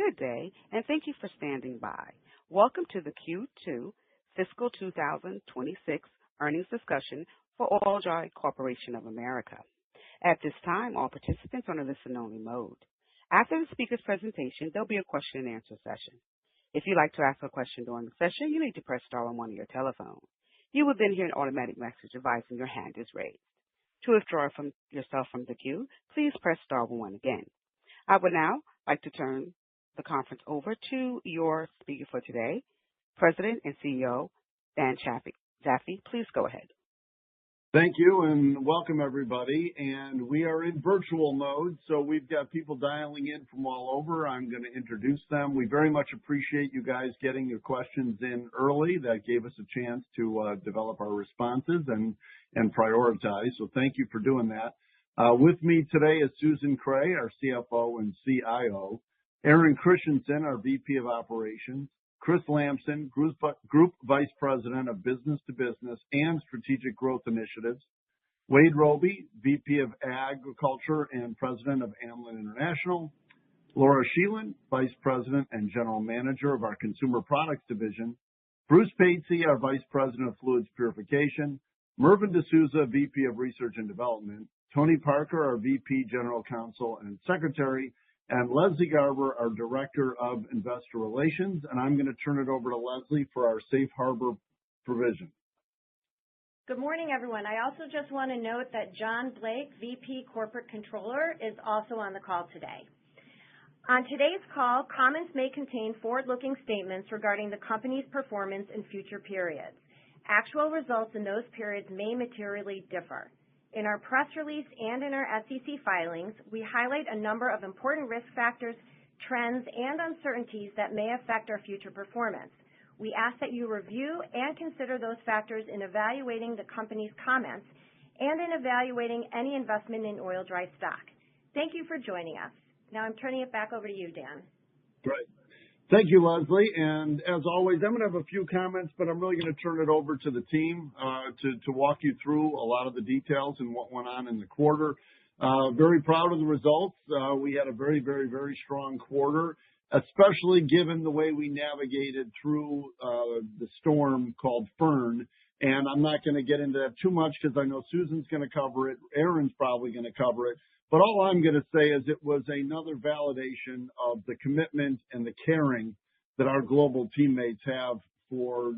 Good day, and thank you for standing by. Welcome to the Q2 Fiscal 2026 earnings discussion for Oil-Dri Corporation of America. At this time, all participants are on a listen-only mode. After the speaker's presentation, there'll be a question-and-answer session. If you'd like to ask a question during the session, you need to press star on one of your telephone. You will then hear an automatic message advising your hand is raised. To withdraw yourself from the queue, please press star one again. I would now like to turn the conference over to your speaker for today, President and CEO, Dan Jaffee. Please go ahead. Thank you, and welcome everybody. And we are in virtual mode, so we've got people dialing in from all over. I'm going to introduce them. We very much appreciate you guys getting your questions in early. That gave us a chance to develop our responses and prioritize. So thank you for doing that. With me today is Susan Cray, our CFO and CIO. Aaron Christensen, our VP of Operations, Chris Lamson, Group Vice President of Business to Business and Strategic Growth Initiatives, Wade Roby, VP of Agriculture and President of Amlin International, Laura Sheelan, Vice President and General Manager of our Consumer Products Division, Bruce Patesy, our Vice President of Fluids Purification, Mervyn D'Souza, VP of Research and Development, Tony Parker, our VP, General Counsel and Secretary, and Leslie Garber, our Director of Investor Relations. And I'm going to turn it over to Leslie for our Safe Harbor provision. Good morning, everyone. I also just want to note that John Blake, VP Corporate Controller, is also on the call today. On today's call, comments may contain forward-looking statements regarding the company's performance in future periods. Actual results in those periods may materially differ. In our press release and in our SEC filings, we highlight a number of important risk factors, trends, and uncertainties that may affect our future performance. We ask that you review and consider those factors in evaluating the company's comments and in evaluating any investment in Oil-Dri stock. Thank you for joining us. Now I'm turning it back over to you, Dan. Great. Thank you, Leslie. And as always, I'm going to have a few comments, but I'm really going to turn it over to the team to walk you through a lot of the details and what went on in the quarter. Very proud of the results. We had a very, very, very strong quarter, especially given the way we navigated through the storm called Fern. And I'm not going to get into that too much because I know Susan's going to cover it. Aaron's probably going to cover it. But all I'm going to say is it was another validation of the commitment and the caring that our global teammates have for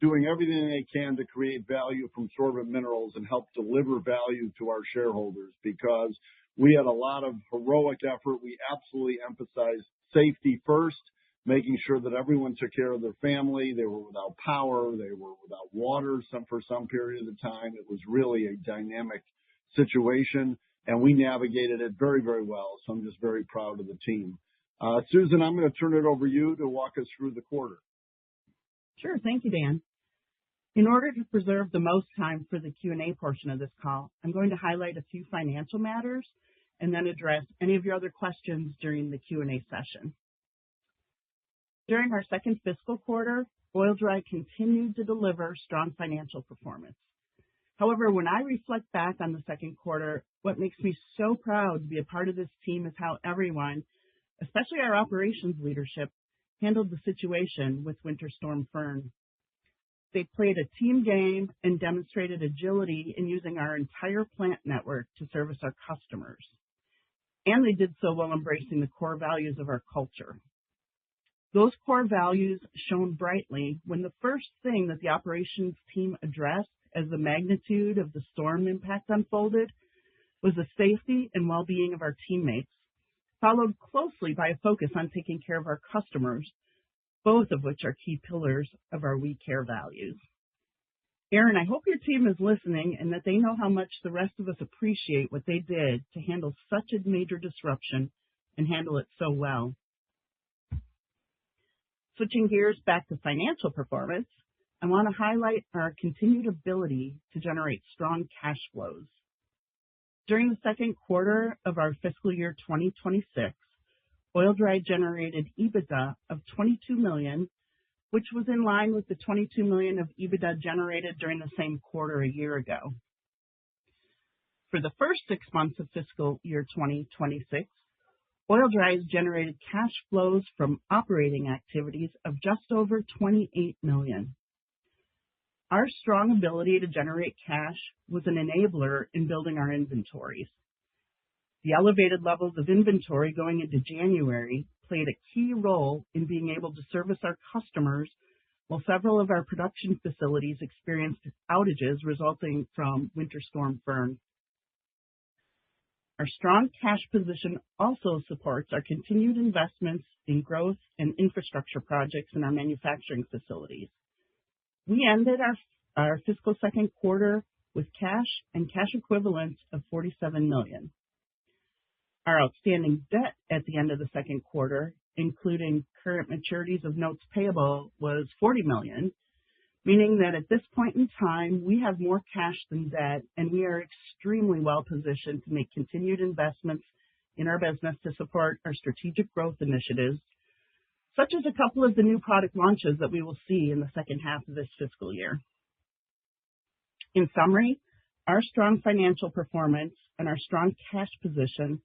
doing everything they can to create value from sorbent minerals and help deliver value to our shareholders, because we had a lot of heroic effort. We absolutely emphasized safety first, making sure that everyone took care of their family. They were without power. They were without water for some period of time. It was really a dynamic situation, and we navigated it very, very well. So I'm just very proud of the team. Susan, I'm going to turn it over to you to walk us through the quarter. Sure. Thank you, Dan. In order to preserve the most time for the Q&A portion of this call, I'm going to highlight a few financial matters and then address any of your other questions during the Q&A session. During our second fiscal quarter, Oil-Dri continued to deliver strong financial performance. However, when I reflect back on the second quarter, what makes me so proud to be a part of this team is how everyone, especially our operations leadership, handled the situation with Winter Storm Fern. They played a team game and demonstrated agility in using our entire plant network to service our customers. And they did so while embracing the core values of our culture. Those core values shone brightly when the first thing that the operations team addressed as the magnitude of the storm impact unfolded was the safety and well-being of our teammates, followed closely by a focus on taking care of our customers, both of which are key pillars of our We Care values. Aaron, I hope your team is listening and that they know how much the rest of us appreciate what they did to handle such a major disruption and handle it so well. Switching gears back to financial performance, I want to highlight our continued ability to generate strong cash flows. During the second quarter of our fiscal year 2026, Oil-Dri generated EBITDA of $22 million, which was in line with the $22 million of EBITDA generated during the same quarter a year ago. For the first 6 months of fiscal year 2026, Oil-Dri has generated cash flows from operating activities of just over $28 million. Our strong ability to generate cash was an enabler in building our inventories. The elevated levels of inventory going into January played a key role in being able to service our customers while several of our production facilities experienced outages resulting from Winter Storm Fern. Our strong cash position also supports our continued investments in growth and infrastructure projects in our manufacturing facilities. We ended our fiscal second quarter with cash and cash equivalents of $47 million. Our outstanding debt at the end of the second quarter, including current maturities of notes payable, was $40 million, meaning that at this point in time, we have more cash than debt, and we are extremely well positioned to make continued investments in our business to support our strategic growth initiatives, such as a couple of the new product launches that we will see in the second half of this fiscal year. In summary, our strong financial performance and our strong cash position,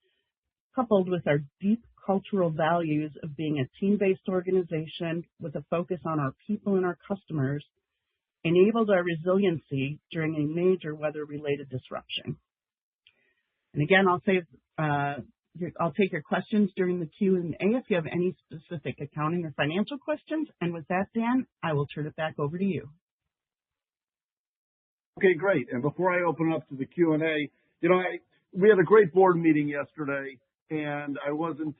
coupled with our deep cultural values of being a team-based organization with a focus on our people and our customers, enabled our resiliency during a major weather-related disruption. And again, I'll take your questions during the Q&A if you have any specific accounting or financial questions. And with that, Dan, I will turn it back over to you. Okay, great. And before I open up to the Q&A, we had a great board meeting yesterday, and I wasn't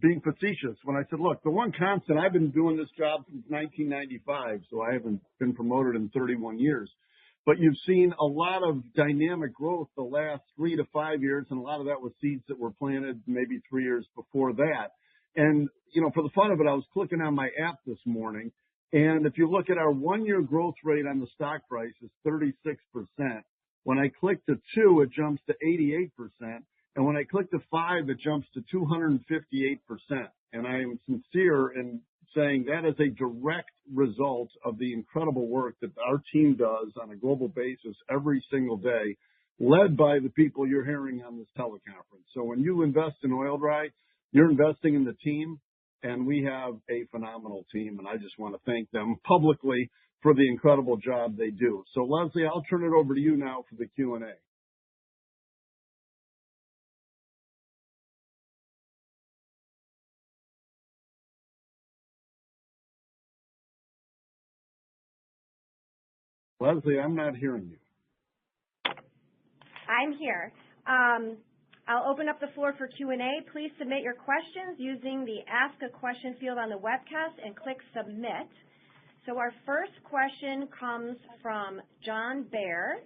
being facetious when I said, look, the one constant, I've been doing this job since 1995, so I haven't been promoted in 31 years. But you've seen a lot of dynamic growth the last 3 to 5 years, and a lot of that was seeds that were planted maybe 3 years before that. And, for the fun of it, I was clicking on my app this morning, and if you look at our 1-year growth rate on the stock price is 36%. When I click to 2, it jumps to 88%. And when I click to 5, it jumps to 258%. And I am sincere in saying that is a direct result of the incredible work that our team does on a global basis every single day, led by the people you're hearing on this teleconference. So when you invest in Oil-Dri, you're investing in the team, and we have a phenomenal team. And I just want to thank them publicly for the incredible job they do. So Leslie, I'll turn it over to you now for the Q&A. Leslie, I'm not hearing you. I'm here. I'll open up the floor for Q&A. Please submit your questions using the Ask a Question field on the webcast and click Submit. So our first question comes from John Baer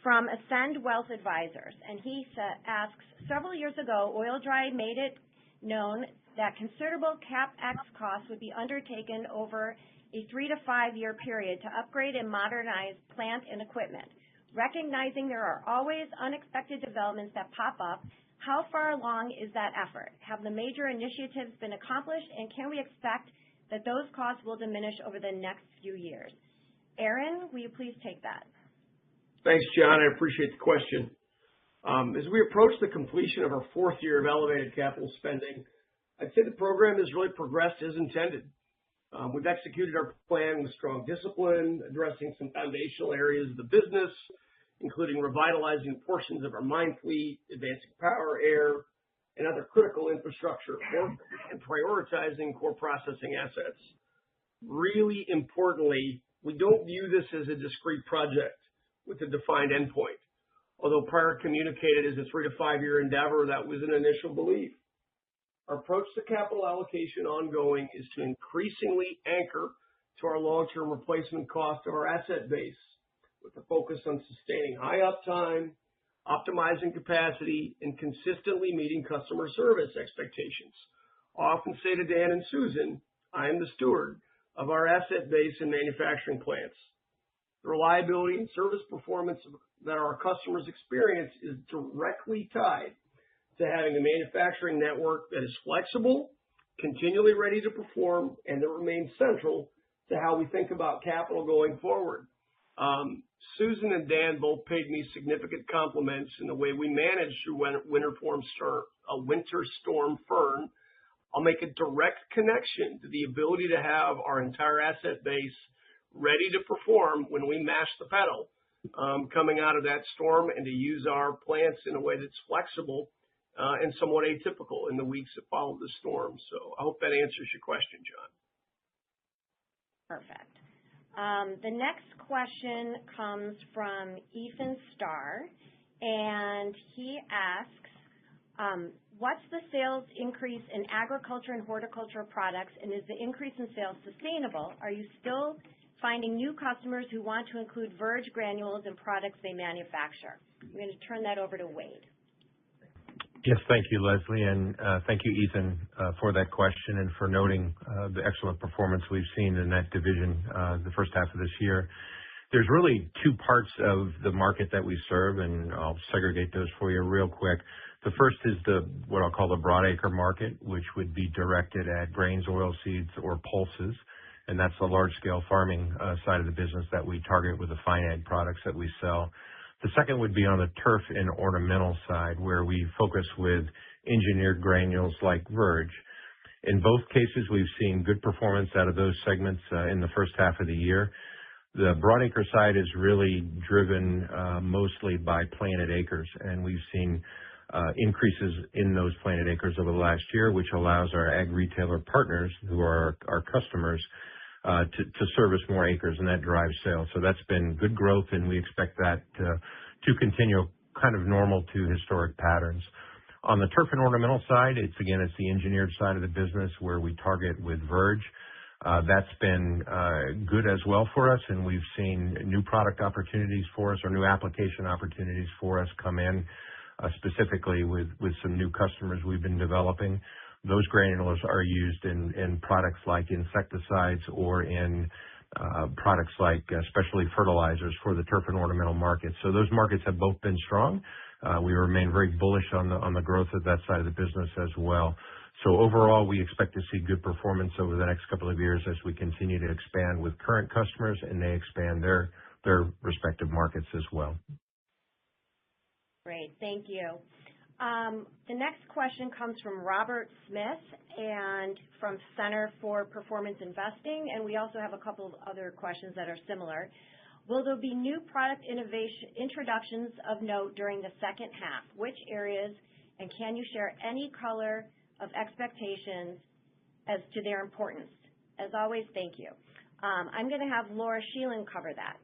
from Ascend Wealth Advisors. And he asks, several years ago, Oil-Dri made it known that considerable CapEx costs would be undertaken over a 3 to 5 year period to upgrade and modernize plant and equipment. Recognizing there are always unexpected developments that pop up, how far along is that effort? Have the major initiatives been accomplished, and can we expect that those costs will diminish over the next few years? Aaron, will you please take that? Thanks, John. I appreciate the question. As we approach the completion of our 4th year of elevated capital spending, I'd say the program has really progressed as intended. We've executed our plan with strong discipline, addressing some foundational areas of the business, including revitalizing portions of our mine fleet, advancing power, air, and other critical infrastructure, and prioritizing core processing assets. Really importantly, we don't view this as a discrete project with a defined endpoint. Although prior communicated as a 3 to 5 year endeavor, that was an initial belief. Our approach to capital allocation ongoing is to increasingly anchor to our long-term replacement cost of our asset base, with a focus on sustaining high uptime, optimizing capacity, and consistently meeting customer service expectations. I often say to Dan and Susan, I am the steward of our asset base and manufacturing plants. The reliability and service performance that our customers experience is directly tied to having a manufacturing network that is flexible, continually ready to perform, and that remains central to how we think about capital going forward. Susan and Dan both paid me significant compliments in the way we managed through Winter a winter storm fern, I'll make a direct connection to the ability to have our entire asset base ready to perform when we mash the pedal coming out of that storm, and to use our plants in a way that's flexible and somewhat atypical in the weeks that follow the storm. So I hope that answers your question, John. Perfect. The next question comes from Ethan Starr, and he asks, what's the sales increase in agriculture and horticulture products, and is the increase in sales sustainable? Are you still finding new customers who want to include Verge granules in products they manufacture? I'm going to turn that over to Wade. Yes, thank you, Leslie, and thank you, Ethan, for that question and for noting the excellent performance we've seen in that division the first half of this year. There's really two parts of the market that we serve, and I'll segregate those for you real quick. The first is what I'll call the broadacre market, which would be directed at grains, oilseeds, or pulses, and that's the large-scale farming side of the business that we target with the fine ag products that we sell. The second would be on the turf and ornamental side, where we focus with engineered granules like Verge. In both cases, we've seen good performance out of those segments in the first half of the year. The broadacre side is really driven mostly by planted acres, and we've seen increases in those planted acres over the last year, which allows our ag retailer partners, who are our customers, to service more acres, and that drives sales. So that's been good growth, and we expect that to continue kind of normal to historic patterns. On the turf and ornamental side, it's the engineered side of the business where we target with Verge. That's been good as well for us, and we've seen new product opportunities for us, or new application opportunities for us come in, specifically with some new customers we've been developing. Those granules are used in products like insecticides or in products like specialty fertilizers for the turf and ornamental market. So those markets have both been strong. We remain very bullish on the growth of that side of the business as well. So overall, we expect to see good performance over the next couple of years as we continue to expand with current customers and they expand their respective markets as well. Great, thank you. The next question comes from Robert Smith and from Center for Performance Investing, and we also have a couple of other questions that are similar. Will there be new product introductions of note during the second half? Which areas, and can you share any color of expectations as to their importance? As always, thank you. I'm going to have Laura Sheelan cover that.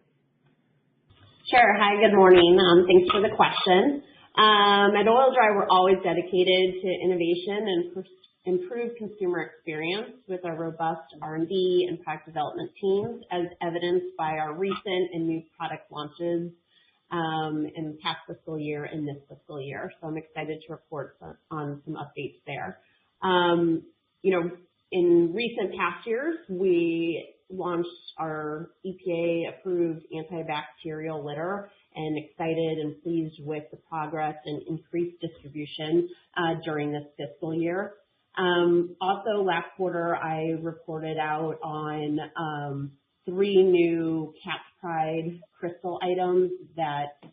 Sure. Hi, good morning. Thanks for the question. At Oil-Dri, we're always dedicated to innovation and improve consumer experience with our robust R&D and product development teams, as evidenced by our recent and new product launches in the past fiscal year and this fiscal year. So I'm excited to report on some updates there. In recent past years, we launched our EPA-approved antibacterial litter, and excited and pleased with the progress and increased distribution during this fiscal year. Also, last quarter, I reported out on 3 new Cat's Pride crystal items that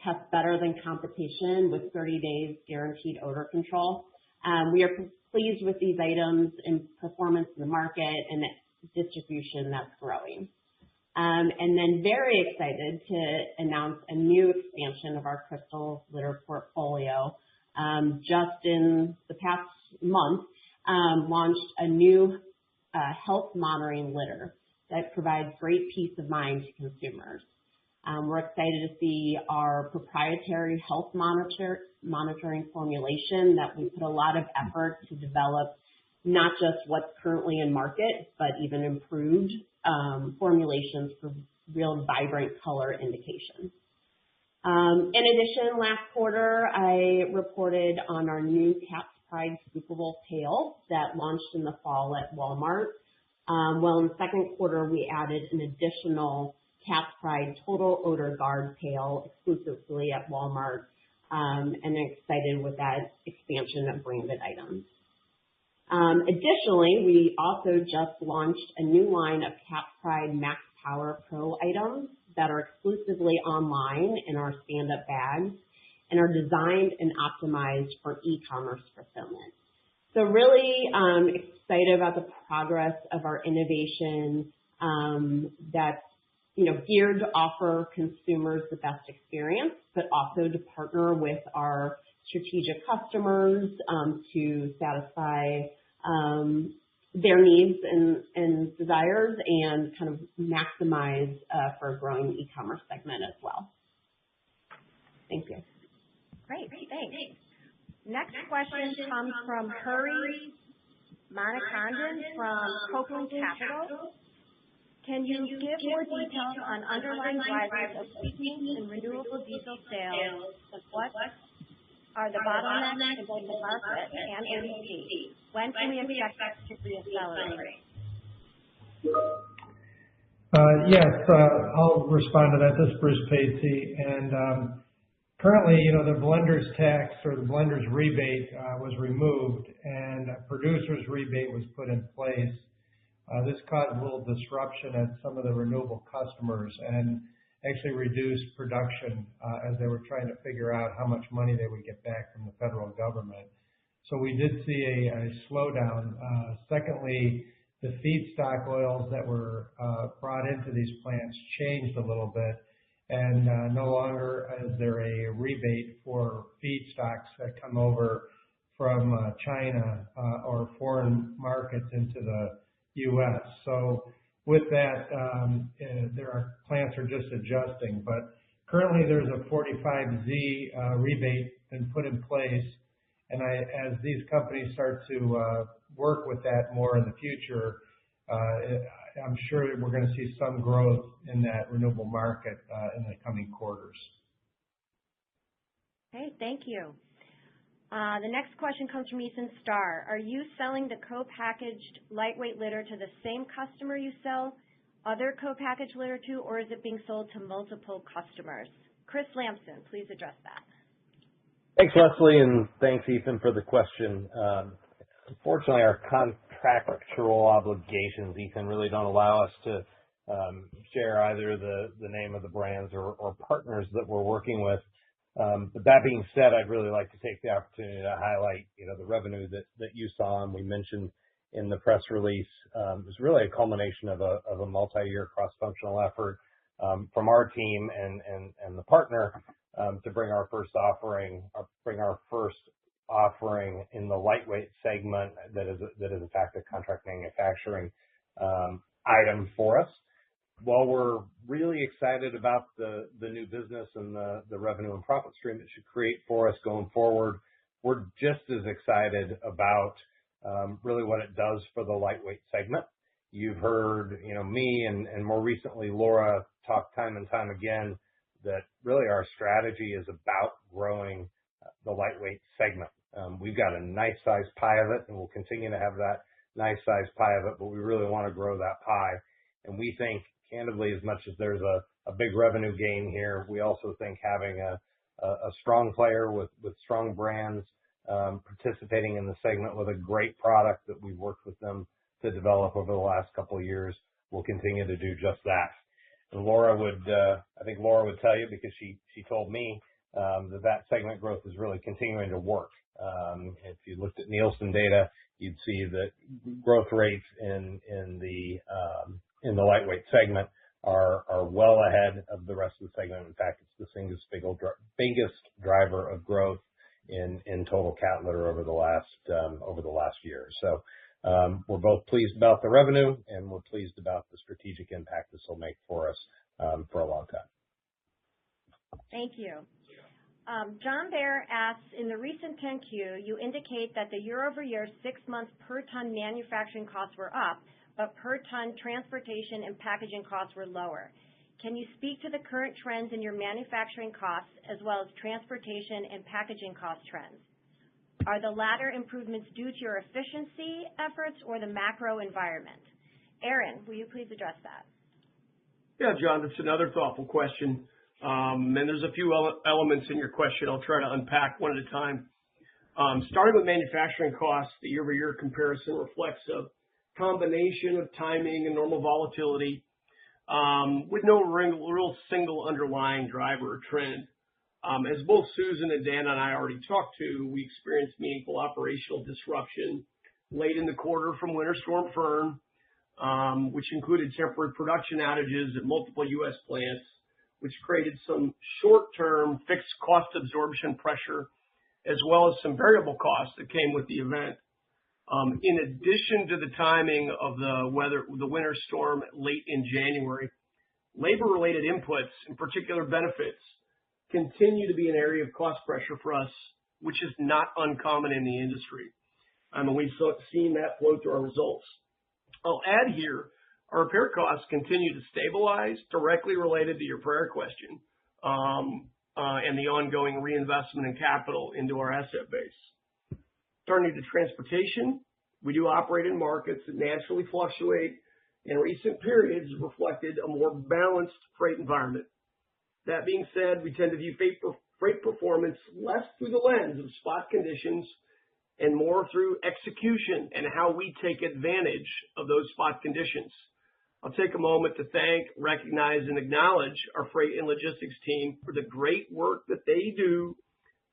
test better than competition with 30 days guaranteed odor control. We are pleased with these items and performance in the market and distribution that's growing. And then very excited to announce a new expansion of our crystal litter portfolio. Just in the past month, launched a new health monitoring litter that provides great peace of mind to consumers. We're excited to see our proprietary health monitoring formulation that we put a lot of effort to develop, not just what's currently in market, but even improved formulations for real vibrant color indications. In addition, last quarter, I reported on our new Cat's Pride scoopable pail that launched in the fall at Walmart. Well, in the second quarter, we added an additional Cat's Pride Total Odor Guard pail exclusively at Walmart, and I'm excited with that expansion of branded items. Additionally, we also just launched a new line of Cat's Pride Max Power Pro items that are exclusively online in our stand-up bags. and are designed and optimized for e-commerce fulfillment. So really excited about the progress of our innovation that's geared to offer consumers the best experience, but also to partner with our strategic customers to satisfy their needs and desires and kind of maximize for a growing e-commerce segment as well. Thank you. Great, thanks. Next question comes from Hari Manikandan from Copeland Capital. Can you give more details on underlying drivers of weakening in renewable diesel sales? What are the bottlenecks in both the market and ADP? When can we expect that to reaccelerate? Yes, I'll respond to that. This is Bruce Patsey. And currently, the blender's tax or the blender's rebate was removed, and a producer's rebate was put in place. This caused a little disruption at some of the renewable customers and actually reduced production as they were trying to figure out how much money they would get back from the federal government. So we did see a slowdown. Secondly, the feedstock oils that were brought into these plants changed a little bit, and no longer is there a rebate for feedstocks that come over from China or foreign markets into the U.S. So with that, plants are just adjusting. But currently there's a 45Z rebate been put in place, and as these companies start to work with that more in the future, I'm sure we're going to see some growth in that renewable market in the coming quarters. Okay, thank you. The next question comes from Ethan Starr. Are you selling the co-packaged lightweight litter to the same customer you sell other co-packaged litter to, or is it being sold to multiple customers? Chris Lamson, please address that. Thanks, Leslie, and thanks, Ethan, for the question. Unfortunately, our contractual obligations, Ethan, really don't allow us to share either the name of the brands or partners that we're working with. But that being said, I'd really like to take the opportunity to highlight, the revenue that you saw and we mentioned in the press release. It was really a culmination of a multi-year cross-functional effort from our team and the partner to bring our first offering in the lightweight segment that is in fact a contract manufacturing item for us. While we're really excited about the new business and the revenue and profit stream it should create for us going forward, we're just as excited about really what it does for the lightweight segment. You've heard, me and more recently Laura talk time and time again that really our strategy is about growing the lightweight segment. We've got a nice sized pie of it, and we'll continue to have that nice sized pie of it, but we really want to grow that pie. And we think, candidly, as much as there's a big revenue gain here, we also think having a strong player with strong brands participating in the segment with a great product that we've worked with them to develop over the last couple of years will continue to do just that. And I think Laura would tell you, because she told me that segment growth is really continuing to work. If you looked at Nielsen data, you'd see that growth rates in the lightweight segment are well ahead of the rest of the segment. In fact, it's the biggest driver of growth in total cat litter over the last year. So we're both pleased about the revenue, and we're pleased about the strategic impact this will make for us for a long time. Thank you. John Bear asks, in the recent 10Q, you indicate that the year-over-year 6 months per ton manufacturing costs were up, but per ton transportation and packaging costs were lower. Can you speak to the current trends in your manufacturing costs as well as transportation and packaging cost trends? Are the latter improvements due to your efficiency efforts or the macro environment? Aaron, will you please address that? Yeah, John, that's another thoughtful question. And there's a few elements in your question I'll try to unpack one at a time. Starting with manufacturing costs, the year-over-year comparison reflects a combination of timing and normal volatility with no real single underlying driver or trend. As both Susan and Dan and I already talked to, we experienced meaningful operational disruption late in the quarter from Winter Storm Fern, which included temporary production outages at multiple U.S. plants, which created some short-term fixed cost absorption pressure, as well as some variable costs that came with the event. In addition to the timing of the winter storm late in January, labor-related inputs, in particular benefits, continue to be an area of cost pressure for us, which is not uncommon in the industry. We've seen that flow through our results. I'll add here, our repair costs continue to stabilize, directly related to your prior question, and the ongoing reinvestment in capital into our asset base. Turning to transportation, we do operate in markets that naturally fluctuate. In recent periods, reflected a more balanced freight environment. That being said, we tend to view freight performance less through the lens of spot conditions and more through execution and how we take advantage of those spot conditions. I'll take a moment to thank, recognize, and acknowledge our freight and logistics team for the great work that they do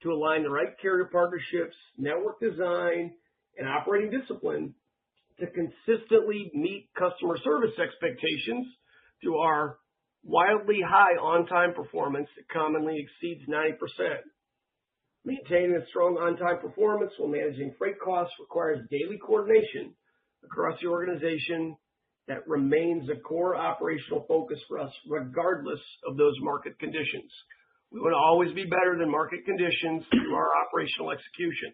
to align the right carrier partnerships, network design, and operating discipline to consistently meet customer service expectations through our wildly high on-time performance that commonly exceeds 90%. Maintaining a strong on-time performance while managing freight costs requires daily coordination across the organization that remains a core operational focus for us regardless of those market conditions. We want to always be better than market conditions through our operational execution.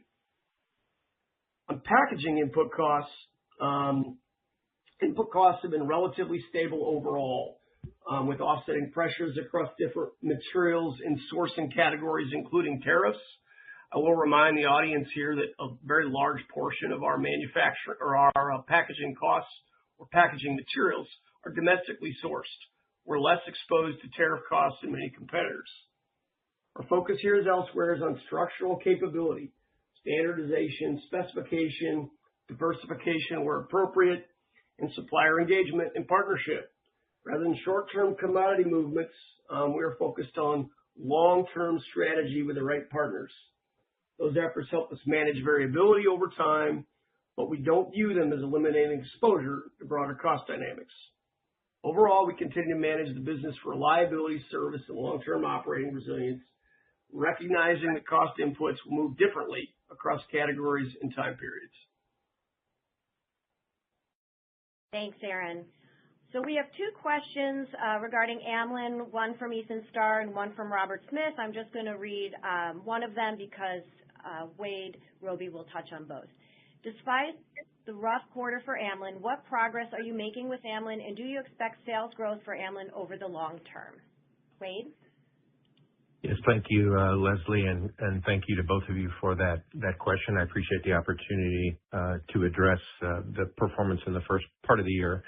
On packaging input costs have been relatively stable overall, with offsetting pressures across different materials and sourcing categories, including tariffs. I will remind the audience here that a very large portion of our manufacturing or our packaging costs or packaging materials are domestically sourced. We're less exposed to tariff costs than many competitors. Our focus here is elsewhere is on structural capability, standardization, specification, diversification where appropriate, and supplier engagement and partnership. Rather than short-term commodity movements, we are focused on long-term strategy with the right partners. Those efforts help us manage variability over time, but we don't view them as eliminating exposure to broader cost dynamics. Overall, we continue to manage the business for reliability, service, and long-term operating resilience, recognizing that cost inputs will move differently across categories and time periods. Thanks, Aaron. So we have two questions regarding Amlin, one from Ethan Starr and one from Robert Smith. I'm just going to read one of them because Wade Roby will touch on both. Despite the rough quarter for Amlin, what progress are you making with Amlin, and do you expect sales growth for Amlin over the long term? Wade? Yes, thank you, Leslie, and thank you to both of you for that question. I appreciate the opportunity to address the performance in the first part of the year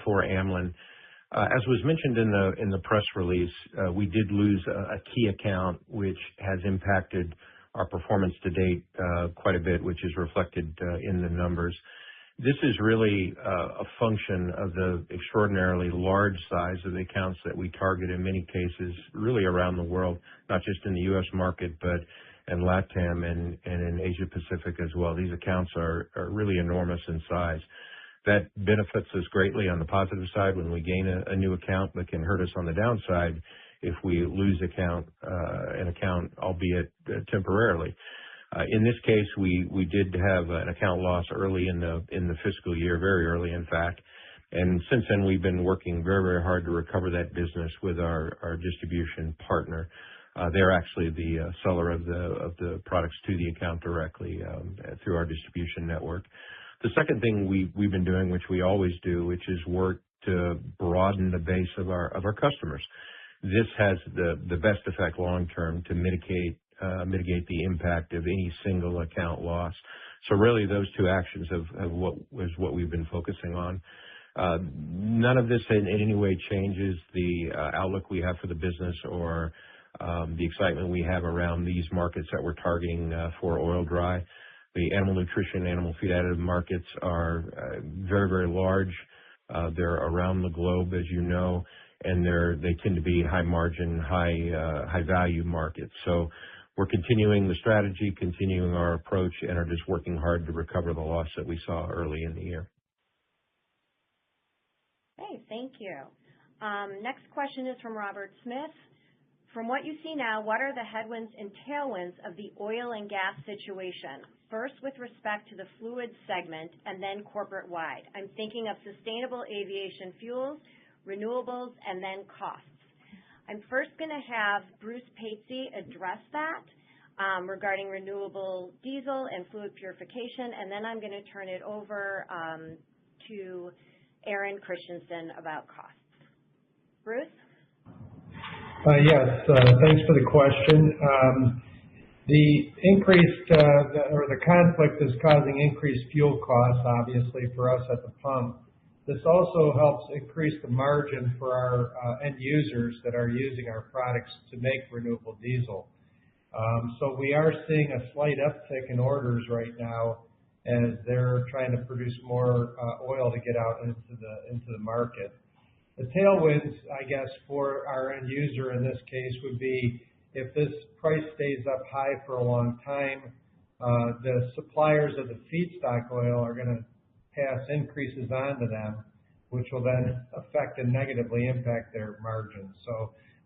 for Amlin. As was mentioned in the press release, we did lose a key account which has impacted our performance to date quite a bit, which is reflected in the numbers. This is really a function of the extraordinarily large size of the accounts that we target in many cases, really around the world, not just in the U.S. market, but in LATAM and in Asia Pacific as well. These accounts are really enormous in size. That benefits us greatly on the positive side when we gain a new account, but can hurt us on the downside if we lose an account, albeit temporarily. In this case, we did have an account loss early in the fiscal year, very early, in fact. And since then, we've been working very, very hard to recover that business with our distribution partner. They're actually the seller of the products to the account directly through our distribution network. The second thing we've been doing, which we always do, which is work to broaden the base of our customers. This has the best effect long term to mitigate the impact of any single account loss. So really, those two actions is what we've been focusing on. None of this in any way changes the outlook we have for the business or the excitement we have around these markets that we're targeting for oil dry. The animal nutrition, animal feed additive markets are very, very large. They're around the globe, as you know, and they tend to be high margin, high value markets. So we're continuing the strategy, continuing our approach, and are just working hard to recover the loss that we saw early in the year. Okay, thank you. Next question is from Robert Smith. From what you see now, what are the headwinds and tailwinds of the oil and gas situation? First, with respect to the fluids segment, and then corporate-wide. I'm thinking of sustainable aviation fuels, renewables, and then costs. I'm first going to have Bruce Patesy address that regarding renewable diesel and fluid purification, and then I'm going to turn it over to Aaron Christensen about costs. Bruce? Yes, thanks for the question. The increased or the conflict is causing increased fuel costs, obviously, for us at the pump. This also helps increase the margin for our end users that are using our products to make renewable diesel. So we are seeing a slight uptick in orders right now as they're trying to produce more oil to get out into the market. The tailwinds, I guess, for our end user in this case would be if this price stays up high for a long time, the suppliers of the feedstock oil are going to pass increases on to them, which will then affect and negatively impact their margins.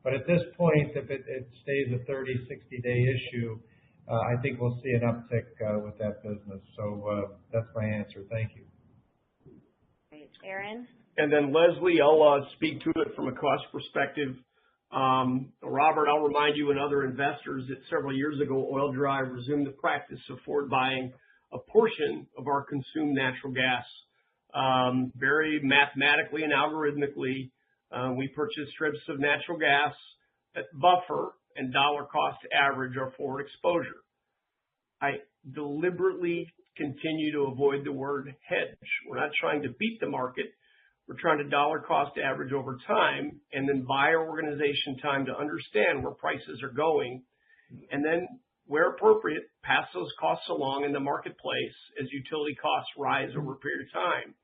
But at this point, if it stays a 30, 60-day issue, I think we'll see an uptick with that business. So that's my answer. Thank you. Great. Aaron? And then Leslie, I'll speak to it from a cost perspective. Robert, I'll remind you and other investors that several years ago, Oil-Dri resumed the practice of forward buying a portion of our consumed natural gas. Very mathematically and algorithmically, we purchased strips of natural gas that buffer and dollar cost average our forward exposure. I deliberately continue to avoid the word hedge. We're not trying to beat the market. We're trying to dollar cost average over time and then buy our organization time to understand where prices are going, and then, where appropriate, pass those costs along in the marketplace as utility costs rise over a period of time.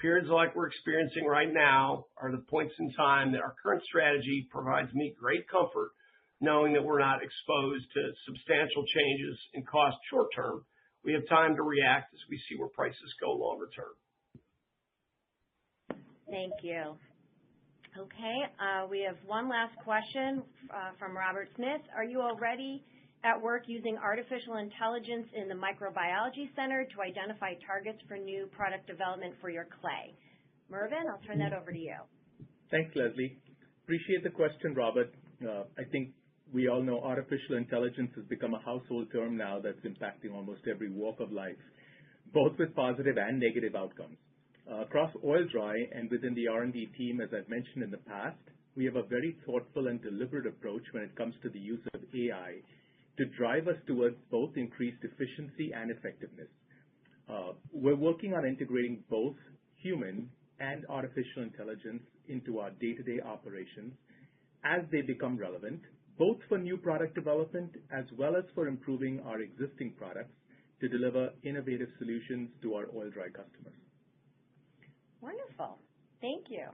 Periods like we're experiencing right now are the points in time that our current strategy provides me great comfort knowing that we're not exposed to substantial changes in cost short term. We have time to react as we see where prices go longer term. Thank you. Okay, we have one last question from Robert Smith. Are you already at work using artificial intelligence in the microbiology center to identify targets for new product development for your clay? Mervyn, I'll turn that over to you. Thanks, Leslie. Appreciate the question, Robert. I think we all know artificial intelligence has become a household term now that's impacting almost every walk of life, both with positive and negative outcomes. Across Oil-Dri and within the R&D team, as I've mentioned in the past, we have a very thoughtful and deliberate approach when it comes to the use of AI to drive us towards both increased efficiency and effectiveness. We're working on integrating both human and artificial intelligence into our day-to-day operations as they become relevant, both for new product development as well as for improving our existing products to deliver innovative solutions to our Oil-Dri customers. Wonderful. Thank you.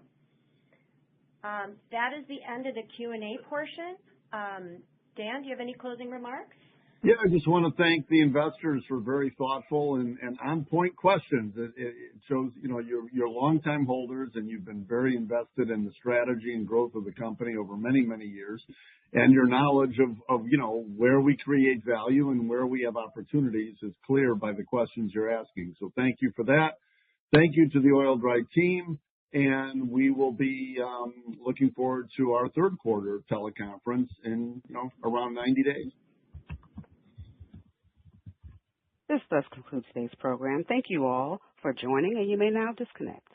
That is the end of the Q&A portion. Dan, do you have any closing remarks? Yeah, I just want to thank the investors for very thoughtful and on-point questions. It shows, you're longtime holders and you've been very invested in the strategy and growth of the company over many, many years. And your knowledge of where we create value and where we have opportunities is clear by the questions you're asking. So thank you for that. Thank you to the Oil-Dri team. And we will be looking forward to our third quarter teleconference in around 90 days. This does conclude today's program. Thank you all for joining, and you may now disconnect.